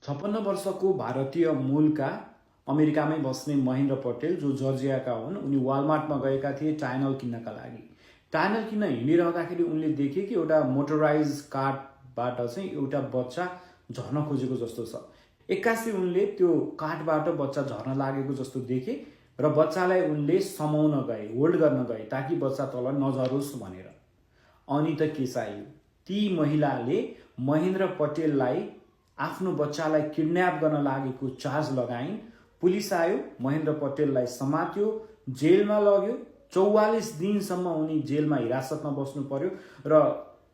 56 वर्षको भारतीय मूलका अमेरिकामै बस्ने महेन्द्र पटेल जो जर्जियाका हुन्, उनी वालमार्टमा गएका थिए टाइनल किन्नका लागि। टाइनल किन्न हिँडिरहँदाखेरि उनले देखे कि एउटा मोटराइज कार्टबाट चाहिँ एउटा बच्चा झर्न खोजेको जस्तो छ। एक्कासी उनले त्यो कार्टबाट बच्चा झर्न लागेको जस्तो देखे र बच्चालाई उनले समाउन गए, होल्ड गर्न गए ताकि बच्चा तल नझरोस् भनेर। अनि त के चाहियो, ती महिलाले महेन्द्र पटेललाई आफ्नो बच्चालाई किडन्याप गर्न लागेको चार्ज लगाइन्। पुलिस आयो, महेन्द्र पटेललाई समात्यो, जेलमा लग्यो। 44 दिनसम्म उनी जेलमा हिरासतमा बस्नु पर्यो र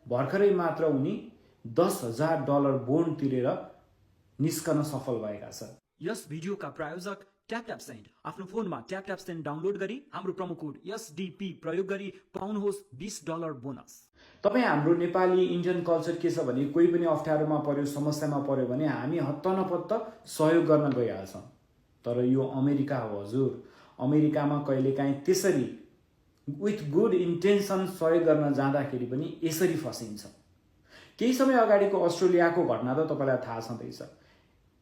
भर्खरै मात्र उनी $10,000 बोन्ड तिरेर निस्कन सफल भएका छन्। यस भिडियोका प्रायोजक ट्याप सेन्ड। आफ्नो फोनमा ट्याप सेन्ड डाउनलोड गरी हाम्रो प्रोमो कोड एसडीपी प्रयोग गरी पाउनुहोस् $20 बोनस। तपाईँ हाम्रो नेपाली इन्डियन कल्चर के छ भने कोही पनि अप्ठ्यारोमा पर्यो, समस्यामा पर्यो भने हामी हत्त नपत्त सहयोग गर्न गइहाल्छौँ। तर यो अमेरिका हो हजुर। अमेरिकामा कहिलेकाहीँ त्यसरी विथ गुड इन्टेन्सन सहयोग गर्न जाँदाखेरि पनि यसरी फसिन्छ। केही समय अगाडिको अस्ट्रेलियाको घटना त तपाईँलाई थाहा छँदैछ।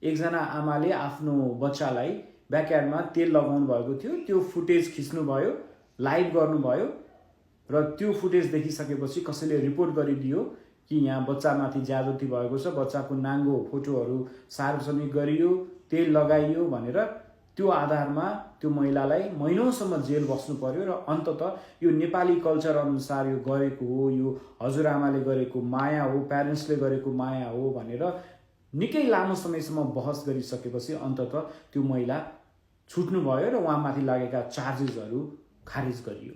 एकजना आमाले आफ्नो बच्चालाई ब्याकयार्डमा तेल लगाउनु भएको थियो, त्यो फुटेज खिच्नुभयो, लाइभ गर्नुभयो र त्यो फुटेज देखिसकेपछि कसैले रिपोर्ट गरिदियो कि यहाँ बच्चामाथि ज्यादती भएको छ, बच्चाको नाङ्गो फोटोहरू सार्वजनिक गरियो, तेल लगाइयो भनेर। त्यो आधारमा त्यो महिलालाई महिनौसम्म जेल बस्नु पर्यो र अन्ततः यो नेपाली कल्चर अनुसार यो गरेको हो, यो हजुरआमाले गरेको माया हो, प्यारेन्ट्सले गरेको माया हो भनेर निकै लामो समयसम्म बहस गरिसकेपछि अन्ततः त्यो महिला छुट्नु भयो र उहाँमाथि लागेका चार्जेसहरू खारिज गरियो।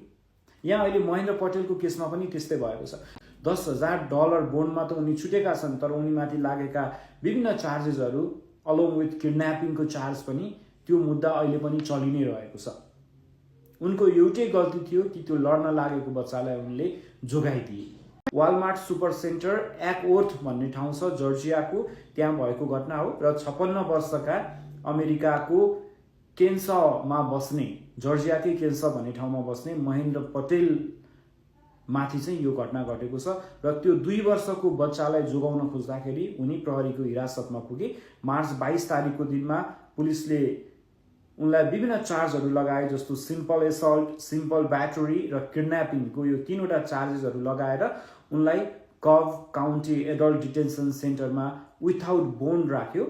यहाँ अहिले महेन्द्र पटेलको केसमा पनि त्यस्तै भएको छ। $10,000 बोन्डमा त उनी छुटेका छन्, तर उनीमाथि लागेका विभिन्न चार्जेसहरू अलोङ विथ किडन्यापिङको चार्ज पनि त्यो मुद्दा अहिले पनि चलि नै रहेको छ। उनको एउटै गल्ती थियो कि त्यो लड्न लागेको बच्चालाई उनले जोगाइदिए। वालमार्ट सुपर सेन्टर एक्वर्थ भन्ने ठाउँ छ जर्जियाको, त्यहाँ भएको घटना हो र 56 वर्षका अमेरिकाको केन्समा बस्ने, जर्जियाकै केन्स भन्ने ठाउँमा बस्ने महेन्द्र पटेल माथि चाहिँ यो घटना घटेको छ र त्यो 2 वर्षको बच्चालाई जोगाउन खोज्दाखेरि उनी प्रहरीको हिरासतमा पुगे। मार्च 22 तारिकको दिनमा पुलिसले उनलाई विभिन्न चार्जहरू लगाए, जस्तो सिम्पल एसल्ट, सिम्पल ब्याटरी र किडन्यापिङको यो 3वटा चार्जेसहरू लगाएर उनलाई कभ काउन्टी एडल्ट डिटेन्सन सेन्टरमा विथआउट बोन्ड राख्यो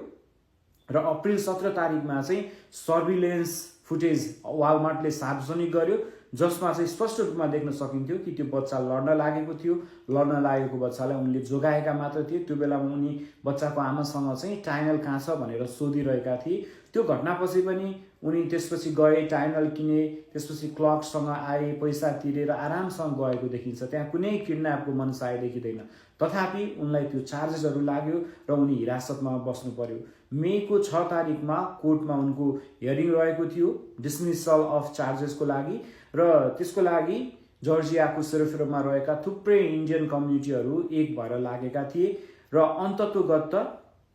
र अप्रिल 17 तारिकमा चाहिँ सर्भिलेन्स फुटेज वालमार्टले सार्वजनिक गर्यो, जसमा चाहिँ स्पष्ट रूपमा देख्न सकिन्थ्यो कि त्यो बच्चा लड्न लागेको थियो। लड्न लागेको बच्चालाई उनले जोगाएका मात्र थिए। त्यो बेलामा उनी बच्चाको आमासँग चाहिँ टाइनल कहाँ छ भनेर सोधिरहेका थिए। त्यो घटनापछि पनि उनी त्यसपछि गए, टाइनल किने, त्यसपछि क्लर्कसँग आए, पैसा तिरेर आरामसँग गएको देखिन्छ। त्यहाँ कुनै किडन्यापको मनसाय देखिँदैन। तथापि उनलाई त्यो चार्जेसहरू लाग्यो र उनी हिरासतमा बस्नु पर्यो। मेको 6 तारिकमा कोर्टमा उनको हियरिङ रहेको थियो डिसमिसल अफ चार्जेसको लागि र त्यसको लागि जर्जियाको सेरोफेरोमा रहेका थुप्रै इन्डियन कम्युनिटीहरू एक भएर लागेका थिए र अन्ततोगत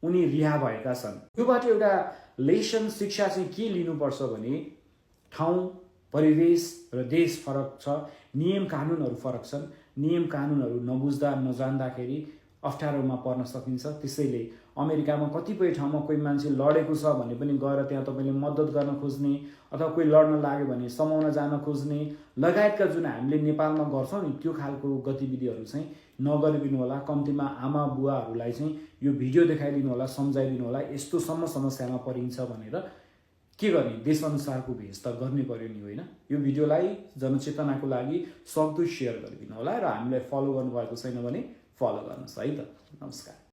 उनी रिहा भएका छन्। योबाट एउटा लेसन शिक्षा चाहिँ के लिनुपर्छ भने ठाउँ, परिवेश र देश फरक छ, नियम कानुनहरू फरक छन्। नियम कानुनहरू नबुझ्दा नजान्दाखेरि अप्ठ्यारोमा पर्न सकिन्छ। त्यसैले अमेरिकामा कतिपय ठाउँमा कोही मान्छे लडेको छ भने पनि गएर त्यहाँ तपाईँले मद्दत गर्न खोज्ने अथवा कोही लड्न लाग्यो भने समाउन जान खोज्ने लगायतका जुन हामीले नेपालमा गर्छौँ नि त्यो खालको गतिविधिहरू चाहिँ नगरिदिनु होला। कम्तीमा आमा बुवाहरूलाई चाहिँ यो भिडियो देखाइदिनु होला, सम्झाइदिनु होला। यस्तोसम्म समस्यामा परिन्छ भनेर के गर्ने, देशअनुसारको भेष त गर्नै पर्यो नि, होइन? यो भिडियोलाई जनचेतनाको लागि सक्दो सेयर गरिदिनु होला र हामीलाई फलो गर्नुभएको छैन भने फलो गर्नुहोस् है त। नमस्कार।